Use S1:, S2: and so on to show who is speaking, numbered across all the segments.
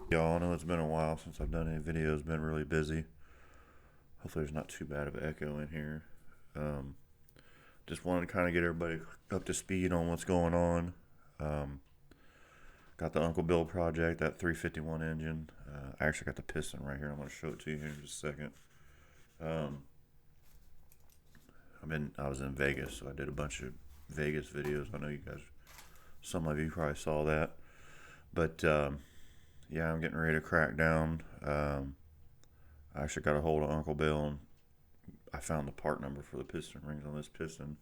S1: Y'all, I know it's been a while since I've done any videos, been really busy. Hopefully there's not too bad of an echo in here. Um, just wanted to kind of get everybody up to speed on what's going on. Um, got the Uncle Bill project, that 351 engine. I actually got the piston right here. I'm going to show it to you here in just a second. Um, I was in Vegas, so I did a bunch of Vegas videos. I know you guys, some of you probably saw that. But yeah, I'm getting ready to crack down. I actually got a hold of Uncle Bill and I found the part number for the piston rings on this piston.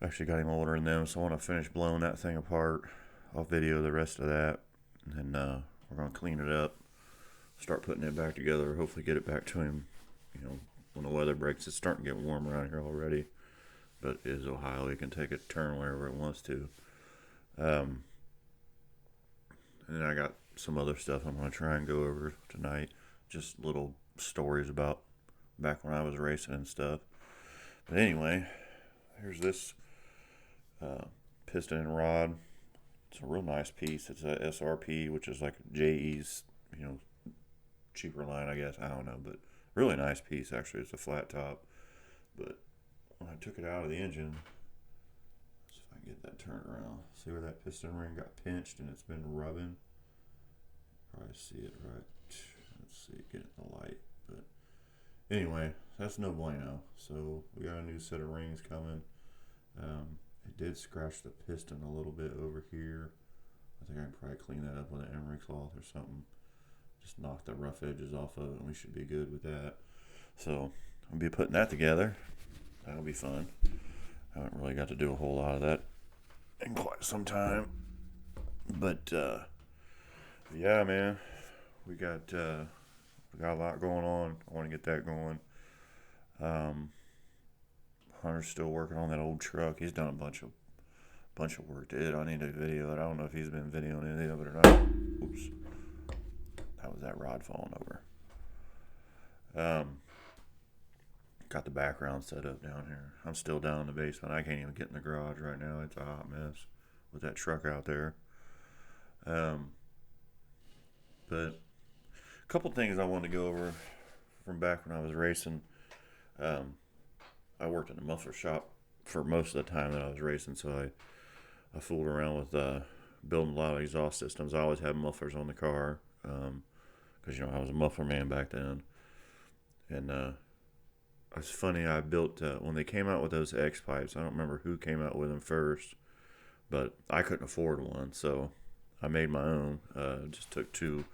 S1: I actually got him ordering them, so I want to finish blowing that thing apart. I'll video the rest of that, and then we're going to clean it up, start putting it back together, hopefully get it back to him, when the weather breaks. It's starting to get warm around here already, but it is Ohio. It can take a turn wherever it wants to. Um, and then I got some other stuff I'm going to try and go over tonight, just little stories about back when I was racing and stuff. But anyway, here's this piston and rod. It's a real nice piece. It's a SRP, which is like JE's, cheaper line, I guess. I don't know, but really nice piece. Actually, it's a flat top. But when I took it out of the engine, let's see if I can get that turned around. See where that piston ring got pinched and it's been rubbing. Probably see it right. Let's see, get it in the light. But anyway, that's no bueno. So we got a new set of rings coming. It did scratch the piston a little bit over here. I think I can probably clean that up with an emery cloth or something. Just knock the rough edges off of it and we should be good with that. So I'll be putting that together. That'll be fun. I haven't really got to do a whole lot of that in quite some time. But yeah, man, we got a lot going on. I want to get that going. Hunter's still working on that old truck. He's done a bunch of work to it. I need to video it. I don't know if he's been videoing any of it or not. Oops, that was that rod falling over. Got the background set up down here. I'm still down in the basement. I can't even get in the garage right now. It's a hot mess with that truck out there. But a couple things I wanted to go over from back when I was racing. I worked in a muffler shop for most of the time that I was racing, so I fooled around with building a lot of exhaust systems. I always had mufflers on the car because I was a muffler man back then. And it's funny, I built when they came out with those X pipes. I don't remember who came out with them first, but I couldn't afford one, so I made my own. Just took two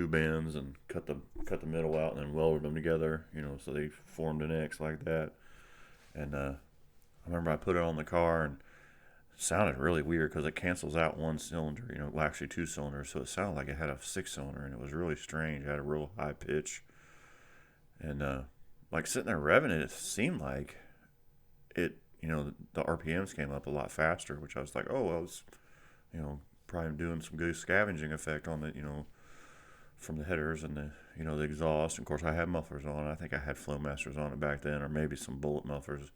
S1: bends and cut the middle out and then welded them together, so they formed an X like that. And I remember I put it on the car and it sounded really weird because it cancels out one cylinder, well, actually two cylinders, so it sounded like it had a six cylinder and it was really strange. It had a real high pitch. And like sitting there revving it, it seemed like it, the RPMs came up a lot faster, which I was like, oh, well, it's, probably doing some good scavenging effect on the, from the headers and the exhaust. And of course, I had mufflers on. I think I had Flowmasters on it back then, or maybe some bullet mufflers.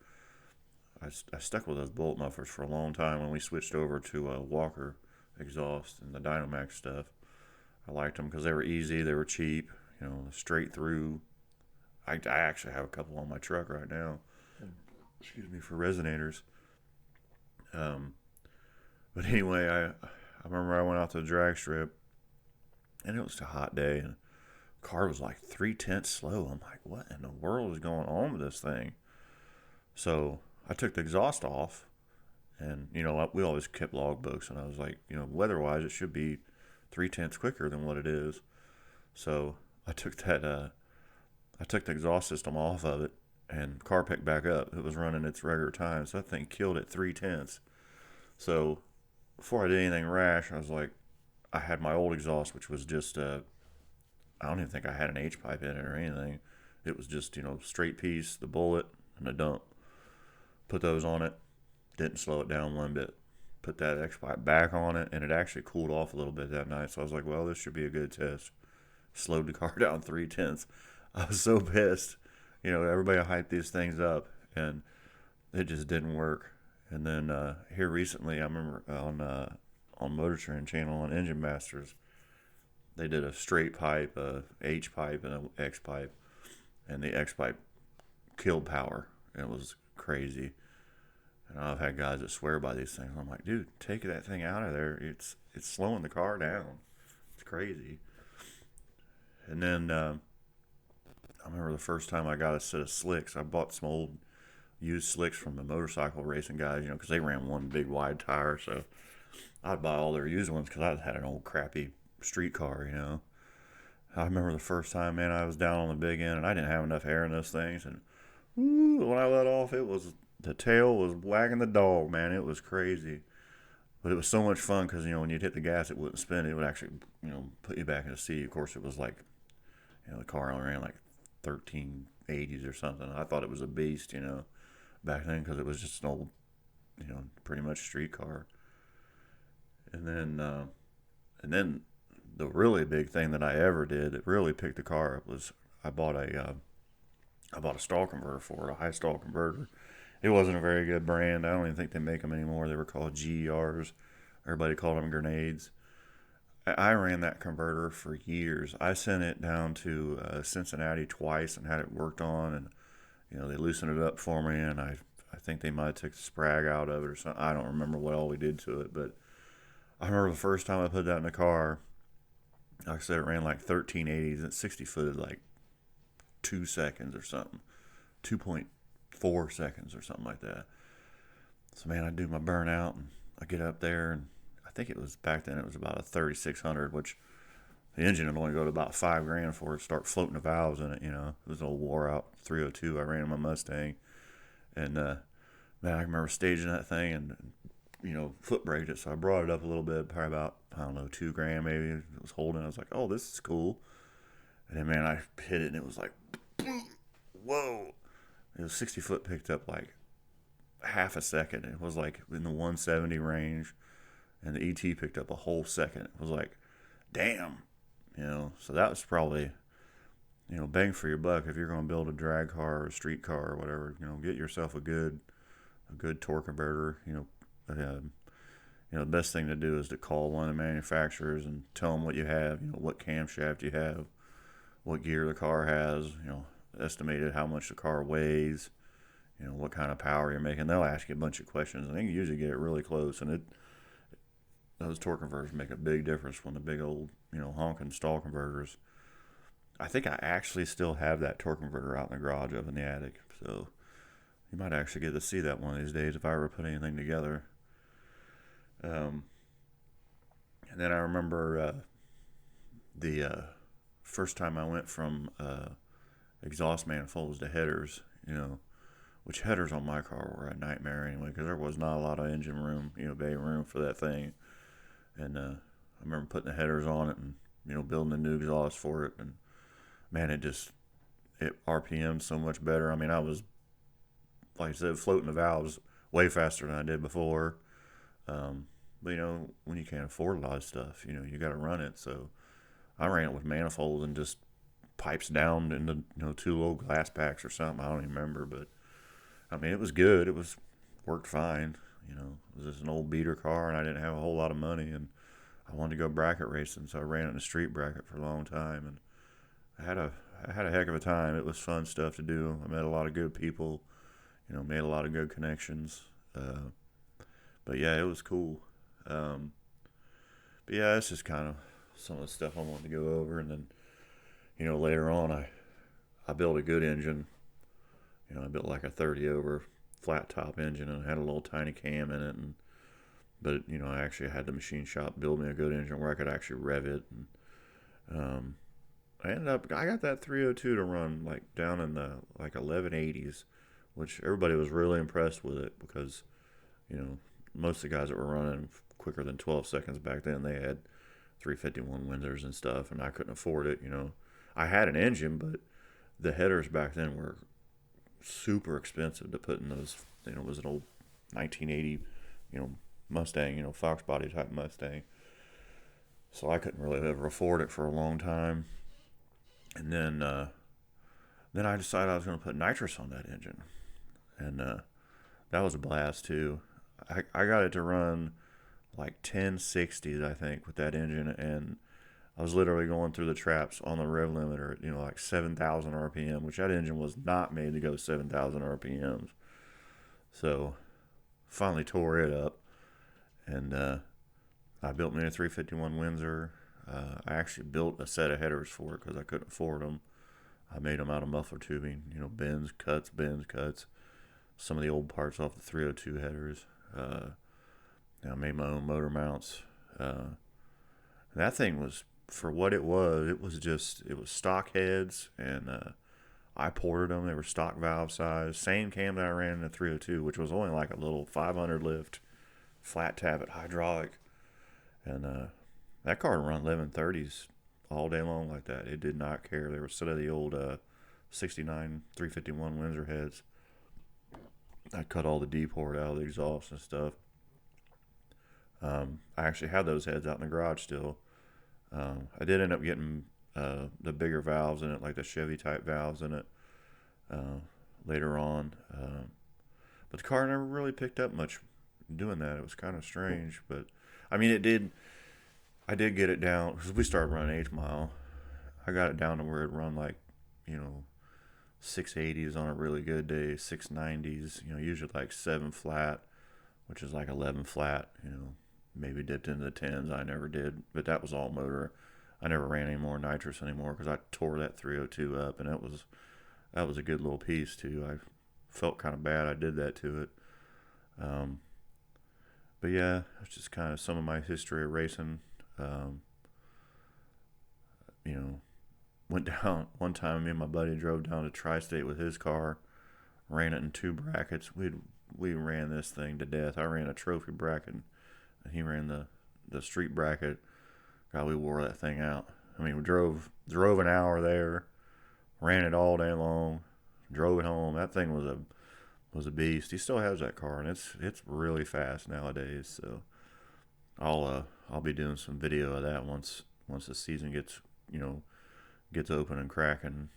S1: I stuck with those bullet mufflers for a long time when we switched over to Walker exhaust and the Dynamax stuff. I liked them because they were easy, they were cheap, straight through. I actually have a couple on my truck right now. Excuse me, for resonators. But anyway, I remember I went out to the drag strip and it was a hot day and the car was like 3/10 slow. I'm like, what in the world is going on with this thing? So I took the exhaust off and, we always kept logbooks and I was like, weather-wise, it should be 3/10 quicker than what it is. So I took the exhaust system off of it and the car picked back up. It was running its regular time. So that thing killed at 3/10. So before I did anything rash, I was like, I had my old exhaust, which was just, I don't even think I had an H pipe in it or anything. It was just, straight piece, the bullet, and the dump. Put those on it, didn't slow it down one bit. Put that X pipe back on it, and it actually cooled off a little bit that night. So I was like, well, this should be a good test. Slowed the car down 3/10. I was so pissed. Everybody hyped these things up, and it just didn't work. And then here recently, I remember on Motor Trend channel on Engine Masters, They did a straight pipe, a H pipe, and an X pipe, and the X pipe killed power. It was crazy. And I've had guys that swear by these things. I'm like, dude, take that thing out of there. It's slowing the car down. It's crazy. And then I remember the first time I got a set of slicks. I bought some old used slicks from the motorcycle racing guys, because they ran one big wide tire. So I'd buy all their used ones because I had an old crappy street car. I remember the first time, man, I was down on the big end and I didn't have enough air in those things. And when I let off, the tail was wagging the dog, man. It was crazy. But it was so much fun because, when you'd hit the gas, it wouldn't spin. It would actually, put you back in the seat. Of course, it was like, the car only ran like 1380s or something. I thought it was a beast, back then because it was just an old, pretty much street car. And then the really big thing that I ever did that really picked the car up was I bought a stall converter for it, a high stall converter. It wasn't a very good brand. I don't even think they make them anymore. They were called GERs. Everybody called them grenades. I ran that converter for years. I sent it down to Cincinnati twice and had it worked on, and they loosened it up for me, and I think they might have took the sprag out of it or something. I don't remember what all we did to it, but I remember the first time I put that in the car. Like I said, it ran like 1380s and 60 footed like 2 seconds or something, 2.4 seconds or something like that. So man, I do my burnout and I get up there, and I think it was back then it was about a 3600, which the engine would only go to about $5,000 for it to start floating the valves in it. It was an old wore out 302 I ran in my Mustang, and man, I remember staging that thing and foot braked it. So I brought it up a little bit, probably about, I don't know, $2,000 maybe. It was holding. I was like, oh, this is cool. And then, man, I hit it and it was like, whoa. It was 60 foot picked up like half a second. It was like in the 170 range, and the ET picked up a whole second. It was like, damn. So that was probably, bang for your buck. If you're going to build a drag car or a street car or whatever, get yourself a good torque converter. The best thing to do is to call one of the manufacturers and tell them what you have, what camshaft you have, what gear the car has, estimated how much the car weighs, what kind of power you're making. They'll ask you a bunch of questions, and they can usually get it really close. And those torque converters make a big difference when the big old, honking stall converters. I think I actually still have that torque converter out in the garage up in the attic, so you might actually get to see that one of these days if I ever put anything together. And then I remember the first time I went from exhaust manifolds to headers, which headers on my car were a nightmare anyway because there was not a lot of engine room, bay room for that thing. And I remember putting the headers on it and, building a new exhaust for it. And man, it RPM'd so much better. I mean, I was, like I said, floating the valves way faster than I did before. But when you can't afford a lot of stuff, you got to run it. So I ran it with manifolds and just pipes down into 2 little glass packs or something. I don't even remember, but I mean, it was good. Worked fine. It was just an old beater car, and I didn't have a whole lot of money, and I wanted to go bracket racing, so I ran it in a street bracket for a long time, and I had a heck of a time. It was fun stuff to do. I met a lot of good people, made a lot of good connections. But yeah, it was cool. But yeah, that's just kind of some of the stuff I wanted to go over. And then, later on, I built a good engine. I built like a 30 over flat top engine and had a little tiny cam in it. But I actually had the machine shop build me a good engine where I could actually rev it. And I got that 302 to run like down in the like 1180s, which everybody was really impressed with it because, most of the guys that were running quicker than 12 seconds back then, they had 351 windsors and stuff, and I couldn't afford it. I had an engine, but the headers back then were super expensive to put in those. It was an old 1980, Mustang, Fox body type Mustang. So I couldn't really ever afford it for a long time. And then I decided I was going to put nitrous on that engine, and that was a blast too. I got it to run like 1060s, I think, with that engine, and I was literally going through the traps on the rev limiter, like 7,000 RPM, which that engine was not made to go 7,000 RPMs. So finally tore it up, and I built me a 351 Windsor. I actually built a set of headers for it because I couldn't afford them. I made them out of muffler tubing, bends, cuts, some of the old parts off the 302 headers. I made my own motor mounts. That thing was, for what it was stock heads, and I ported them. They were stock valve size. Same cam that I ran in the 302, which was only like a little 500 lift, flat tappet hydraulic. And that car run 1130s all day long like that. It did not care. They were set of the old 69 351 Windsor heads. I cut all the D port out of the exhaust and stuff. I actually had those heads out in the garage still. I did end up getting the bigger valves in it, like the Chevy type valves in it later on. But the car never really picked up much doing that. It was kind of strange. But, I mean, it did. I did get it down, because we started running 8 mile. I got it down to where it run like, 680s on a really good day, 690s, usually like 7 flat, which is like 11 flat, maybe dipped into the 10s. I never did, but that was all motor. I never ran any more nitrous anymore because I tore that 302 up, and that was a good little piece too. I felt kind of bad I did that to it. But yeah, it's just kind of some of my history of racing. Went down one time. Me and my buddy drove down to Tri-State with his car, ran it in 2 brackets. We ran this thing to death. I ran a trophy bracket, and he ran the street bracket. God, we wore that thing out. I mean, we drove an hour there, ran it all day long, drove it home. That thing was a beast. He still has that car, and it's really fast nowadays. So I'll be doing some video of that once the season gets open and cracking.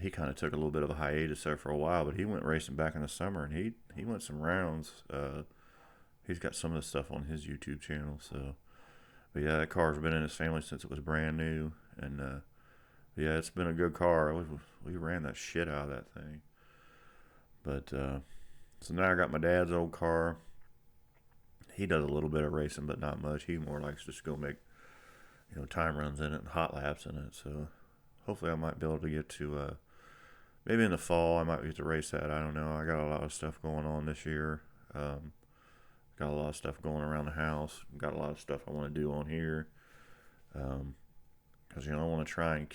S1: He kind of took a little bit of a hiatus there for a while, but he went racing back in the summer, and he went some rounds. He's got some of the stuff on his YouTube channel. So, but yeah, that car's been in his family since it was brand new, and yeah, it's been a good car. We ran that shit out of that thing. But so now I got my dad's old car. He does a little bit of racing, but not much. He more likes just go make time runs in it and hot laps in it. So hopefully I might be able to get to maybe in the fall I might get to race that. I don't know. I got a lot of stuff going on this year. Got a lot of stuff going around the house. Got a lot of stuff I want to do on here. Because I want to try and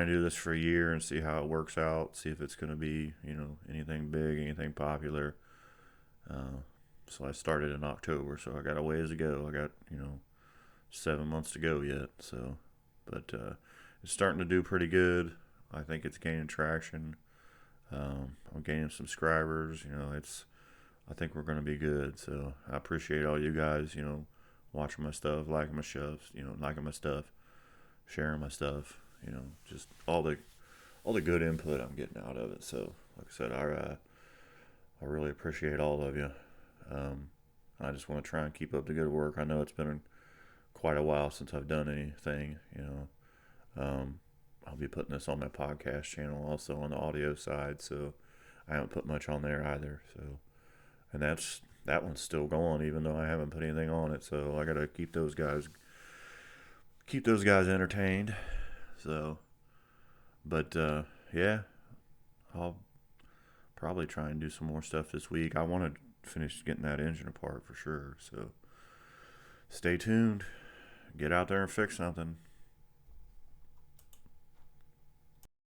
S1: do this for a year and see how it works out. See if it's going to be anything big, anything popular. So I started in October, so I got a ways to go. I got 7 months to go yet. So, but it's starting to do pretty good. I think it's gaining traction. I'm gaining subscribers. I think we're going to be good. So I appreciate all you guys, watching my stuff, liking my stuff, sharing my stuff, just all the good input I'm getting out of it. So like I said, I really appreciate all of you. I just want to try and keep up the good work. I know it's been quite a while since I've done anything, I'll be putting this on my podcast channel also on the audio side. So I haven't put much on there either. So, and that one's still going, even though I haven't put anything on it. So I got to keep those guys entertained. So, but, yeah, I'll probably try and do some more stuff this week. I want to finish getting that engine apart for sure. So stay tuned. Get out there and fix something.